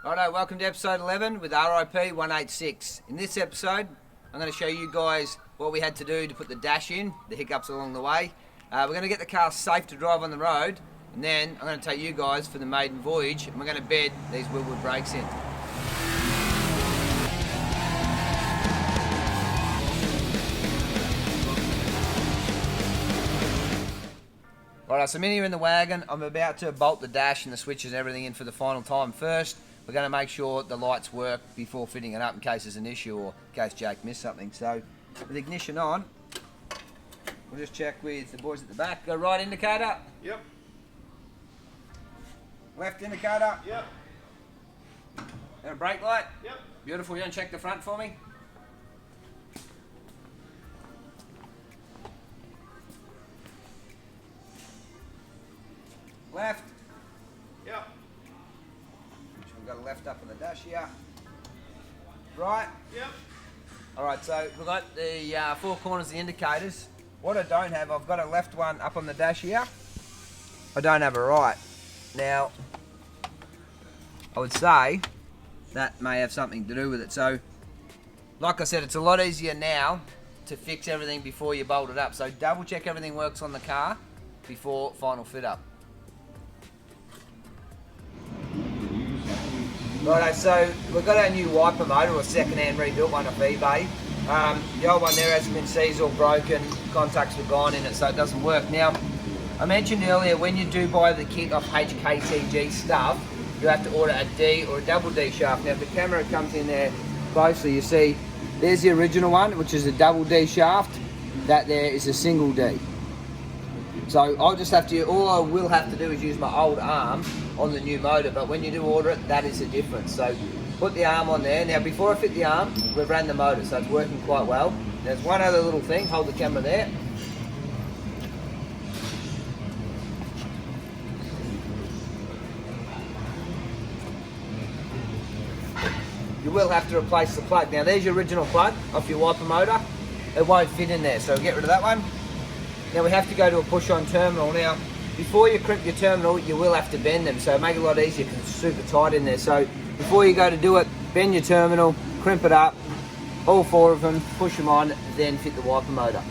Righto, welcome to episode 11 with RIP 186. In this episode, I'm going to show you guys what we had to do to put the dash in, the hiccups along the way. We're going to get the car safe to drive on the road, and then I'm going to take you guys for the maiden voyage, and we're going to bed these Wilwood brakes in. Alright, so I'm in here in the wagon. I'm about to bolt the dash and the switches and everything in for the final time. First, we're going to make sure the lights work before fitting it up in case there's an issue or in case Jake missed something. So, with ignition on, we'll just check with the boys at the back. Go right indicator. Yep. Left indicator. Yep. And a brake light. Yep. Beautiful. You want to check the front for me? Left. Yep. We've got a left up on the dash here. Right. Yep. Alright, so we've got the four corners of the indicators. What I don't have, I've got a left one up on the dash here. I don't have a right. Now, I would say that may have something to do with it. So, like I said, it's a lot easier now to fix everything before you bolt it up. So double check everything works on the car before final fit up. Righto, so we've got our new wiper motor, or second-hand rebuilt one off eBay. The old one there hasn't been seized or broken, contacts were gone in it, so it doesn't work. Now, I mentioned earlier, when you do buy the kit off HK HT HG stuff, you have to order a D or a double D shaft. Now, if the camera comes in there closely, you see there's the original one, which is a double D shaft. That there is a single D. So all I will have to do is use my old arm on the new motor, but when you do order it, that is the difference. So put the arm on there. Now before I fit the arm, we've ran the motor, so it's working quite well. There's one other little thing, hold the camera there. You will have to replace the plug. Now there's your original plug off your wiper motor. It won't fit in there, so get rid of that one. Now we have to go to a push-on terminal. Now, before you crimp your terminal, you will have to bend them, so make it a lot easier because it's super tight in there. So before you go to do it, bend your terminal, crimp it up, all four of them, push them on, then fit the wiper motor.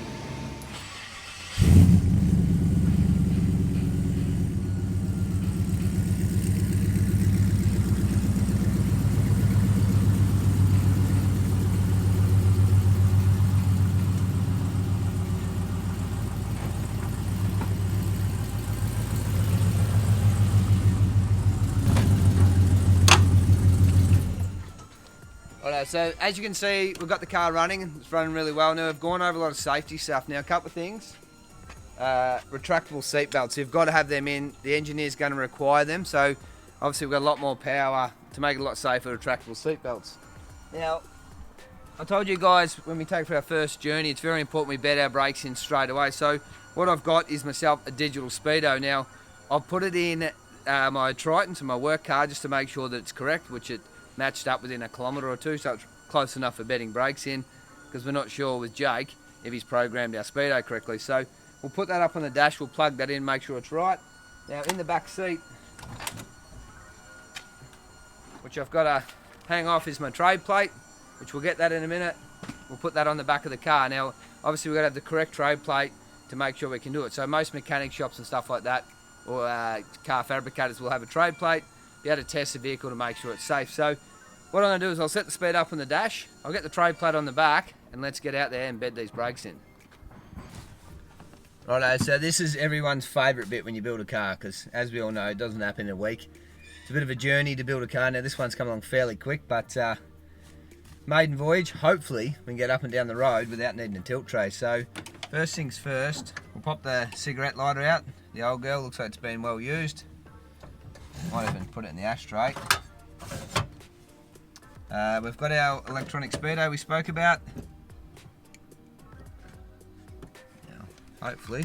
Alright, so as you can see, we've got the car running. It's running really well. Now we've gone over a lot of safety stuff. Now a couple of things. Retractable seat belts. You've got to have them in. The engineer's going to require them. So obviously we've got a lot more power to make it a lot safer, retractable seat belts. Now, I told you guys when we take for our first journey, it's very important we bed our brakes in straight away. So what I've got is myself a digital speedo. Now, I've put it in my Triton, so my work car, just to make sure that it's correct, which it matched up within a kilometre or two, so it's close enough for bedding brakes in, because we're not sure with Jake if he's programmed our speedo correctly. So we'll put that up on the dash, we'll plug that in, make sure it's right. Now in the back seat, which I've got to hang off, is my trade plate, which we'll get that in a minute. We'll put that on the back of the car. Now obviously we've got to have the correct trade plate to make sure we can do it. So most mechanic shops and stuff like that, or car fabricators, will have a trade plate, be able to test the vehicle to make sure it's safe. So what I'm going to do is I'll set the speed up on the dash, I'll get the trade plate on the back, and let's get out there and bed these brakes in. Righto, so this is everyone's favourite bit when you build a car, because as we all know, it doesn't happen in a week. It's a bit of a journey to build a car. Now this one's come along fairly quick, but maiden voyage, hopefully we can get up and down the road without needing a tilt tray. So first things first, we'll pop the cigarette lighter out. The old girl looks like it's been well used. Might even put it in the ashtray. We've got our electronic speedo we spoke about. Now, hopefully,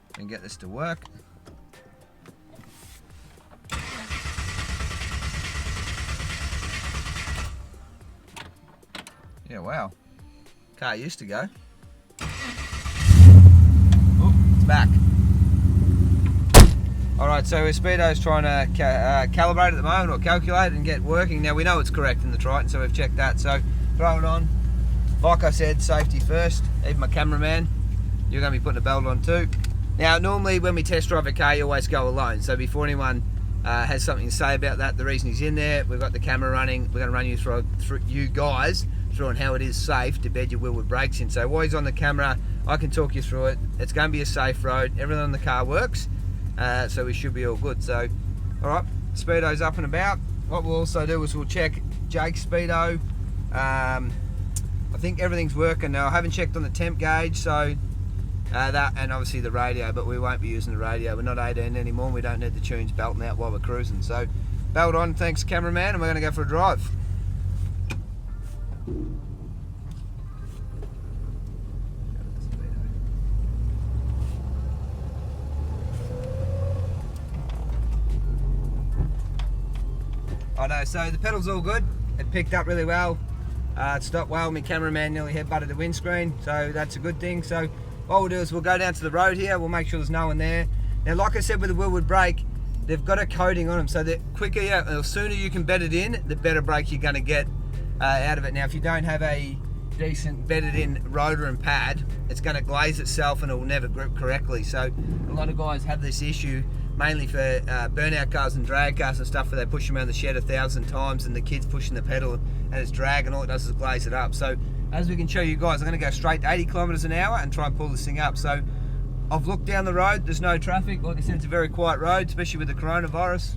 we can get this to work. Yeah, wow. Car used to go. Oh, it's back. Alright, so Speedo's trying to calibrate at the moment, or calculate and get working. Now we know it's correct in the Triton, so we've checked that. So throw it on. Like I said, safety first. Even my cameraman, you're going to be putting a belt on too. Now normally when we test drive a car, you always go alone. So before anyone has something to say about that, the reason he's in there, we've got the camera running. We're going to run you through you guys through on how it is safe to bed your wheel with brakes in. So while he's on the camera, I can talk you through it. It's going to be a safe road. Everything on the car works, so we should be all good. So, all right, Speedo's up and about. What we'll also do is we'll check Jake's Speedo. I think everything's working now. I haven't checked on the temp gauge, so that, and obviously the radio, but we won't be using the radio. We're not 18 anymore, and we don't need the tunes belting out while we're cruising. So, belt on, thanks cameraman, and we're going to go for a drive. I know, so the pedal's all good. It picked up really well. It stopped well. My cameraman nearly headbutted the windscreen, so that's a good thing. So what we'll do is we'll go down to the road here. We'll make sure there's no one there. Now, like I said with the wheelwood brake, they've got a coating on them, so the quicker, the sooner you can bed it in, the better brake you're going to get out of it. Now, if you don't have a decent bedded in rotor and pad, it's going to glaze itself and it will never grip correctly. So a lot of guys have this issue, mainly for burnout cars and drag cars and stuff, where they push them around the shed 1,000 times and the kid's pushing the pedal and it's drag, and all it does is glaze it up. So as we can show you guys, I'm going to go straight 80 kilometers an hour and try and pull this thing up. So I've looked down the road, there's no traffic. Like I said, it's a very quiet road, especially with the coronavirus.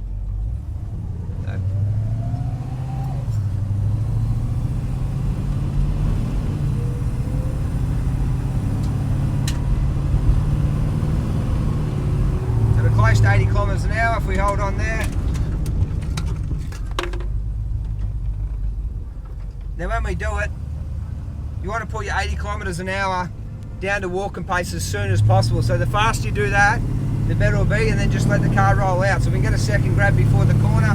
Close to 80 kilometers an hour if we hold on there. Now when we do it, you want to pull your 80 kilometers an hour down to walking pace as soon as possible. So the faster you do that, the better it'll be, and then just let the car roll out. So we can get a second grab before the corner.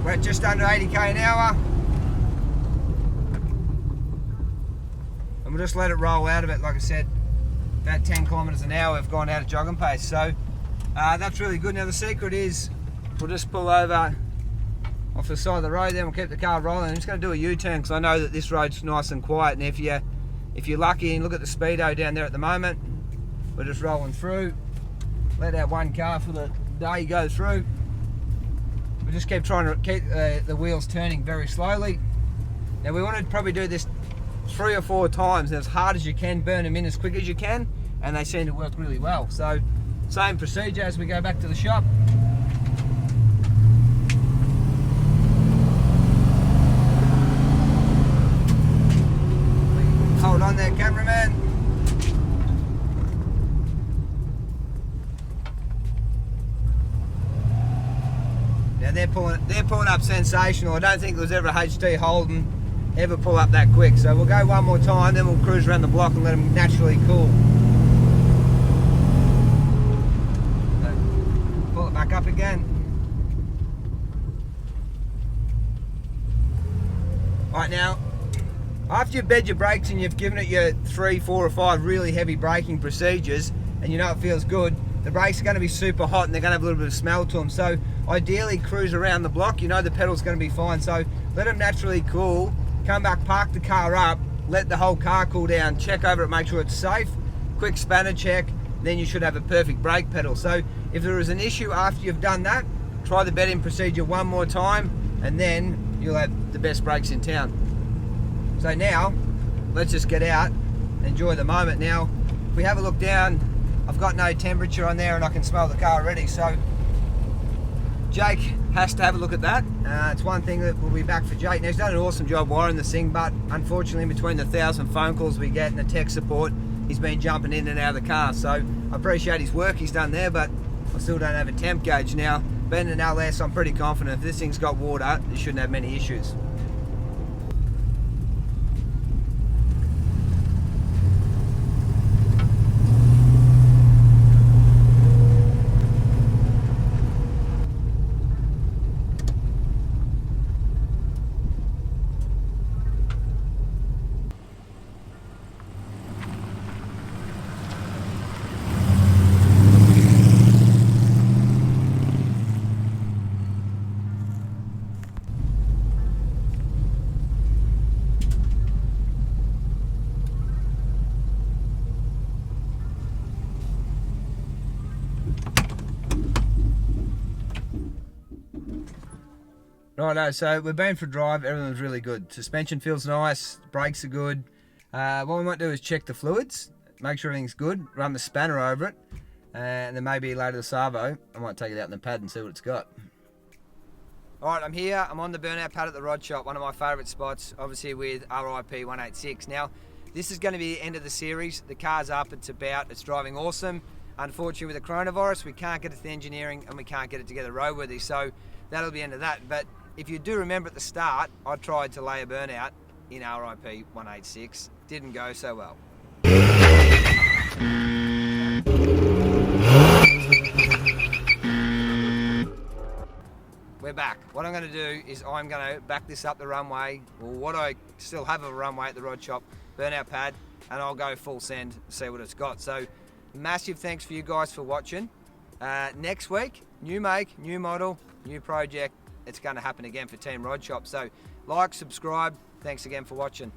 We're at just under 80k an hour. And we'll just let it roll out of it, like I said. About 10 kilometers an hour we've gone out of jogging pace, so that's really good. Now the secret is we'll just pull over off the side of the road, then we'll keep the car rolling. I'm just going to do a U-turn because I know that this road's nice and quiet, and if you're lucky and look at the speedo down there at the moment, we're just rolling through. Let our one car for the day go through. We just keep trying to keep the wheels turning very slowly. Now we want to probably do this 3 or 4 times, and as hard as you can, burn them in as quick as you can, and they seem to work really well. So same procedure as we go back to the shop. Hold on there, cameraman. Now they're pulling up sensational. I don't think there was ever a HT Holden ever pull up that quick. So we'll go one more time, then we'll cruise around the block and let them naturally cool. So, pull it back up again. Alright, now after you've bed your brakes and you've given it your 3, 4 or 5 really heavy braking procedures, and you know it feels good, the brakes are going to be super hot and they're going to have a little bit of smell to them. So ideally cruise around the block, you know the pedal's going to be fine, so let them naturally cool. Come back, park the car up, let the whole car cool down, check over it, make sure it's safe, quick spanner check, then you should have a perfect brake pedal. So if there is an issue after you've done that, try the bedding procedure one more time, and then you'll have the best brakes in town. So now, let's just get out, enjoy the moment. Now, if we have a look down, I've got no temperature on there and I can smell the car already, so Jake has to have a look at that. It's one thing that we'll be back for Jake. Now, he's done an awesome job wiring this thing, but unfortunately, in between the 1,000 phone calls we get and the tech support, he's been jumping in and out of the car. So I appreciate his work he's done there, but I still don't have a temp gauge. Now, being an LS, I'm pretty confident if this thing's got water, it shouldn't have many issues. Righto, so we've been for a drive, everything's really good. Suspension feels nice, brakes are good. What we might do is check the fluids, make sure everything's good, run the spanner over it, and then maybe later the servo, I might take it out in the pad and see what it's got. Alright, I'm here, I'm on the burnout pad at the rod shop, one of my favourite spots, obviously with RIP 186. Now, this is going to be the end of the series. The car's up, it's about, it's driving awesome. Unfortunately with the coronavirus, we can't get it to the engineering and we can't get it together roadworthy, so that'll be the end of that. But if you do remember at the start, I tried to lay a burnout in RIP 186. Didn't go so well. We're back. What I'm going to do is I'm going to back this up the runway, or what I still have of a runway at the rod shop, burnout pad, and I'll go full send, see what it's got. So massive thanks for you guys for watching. Next week, new make, new model, new project. It's going to happen again for Team Rod Shop. So like, subscribe. Thanks again for watching.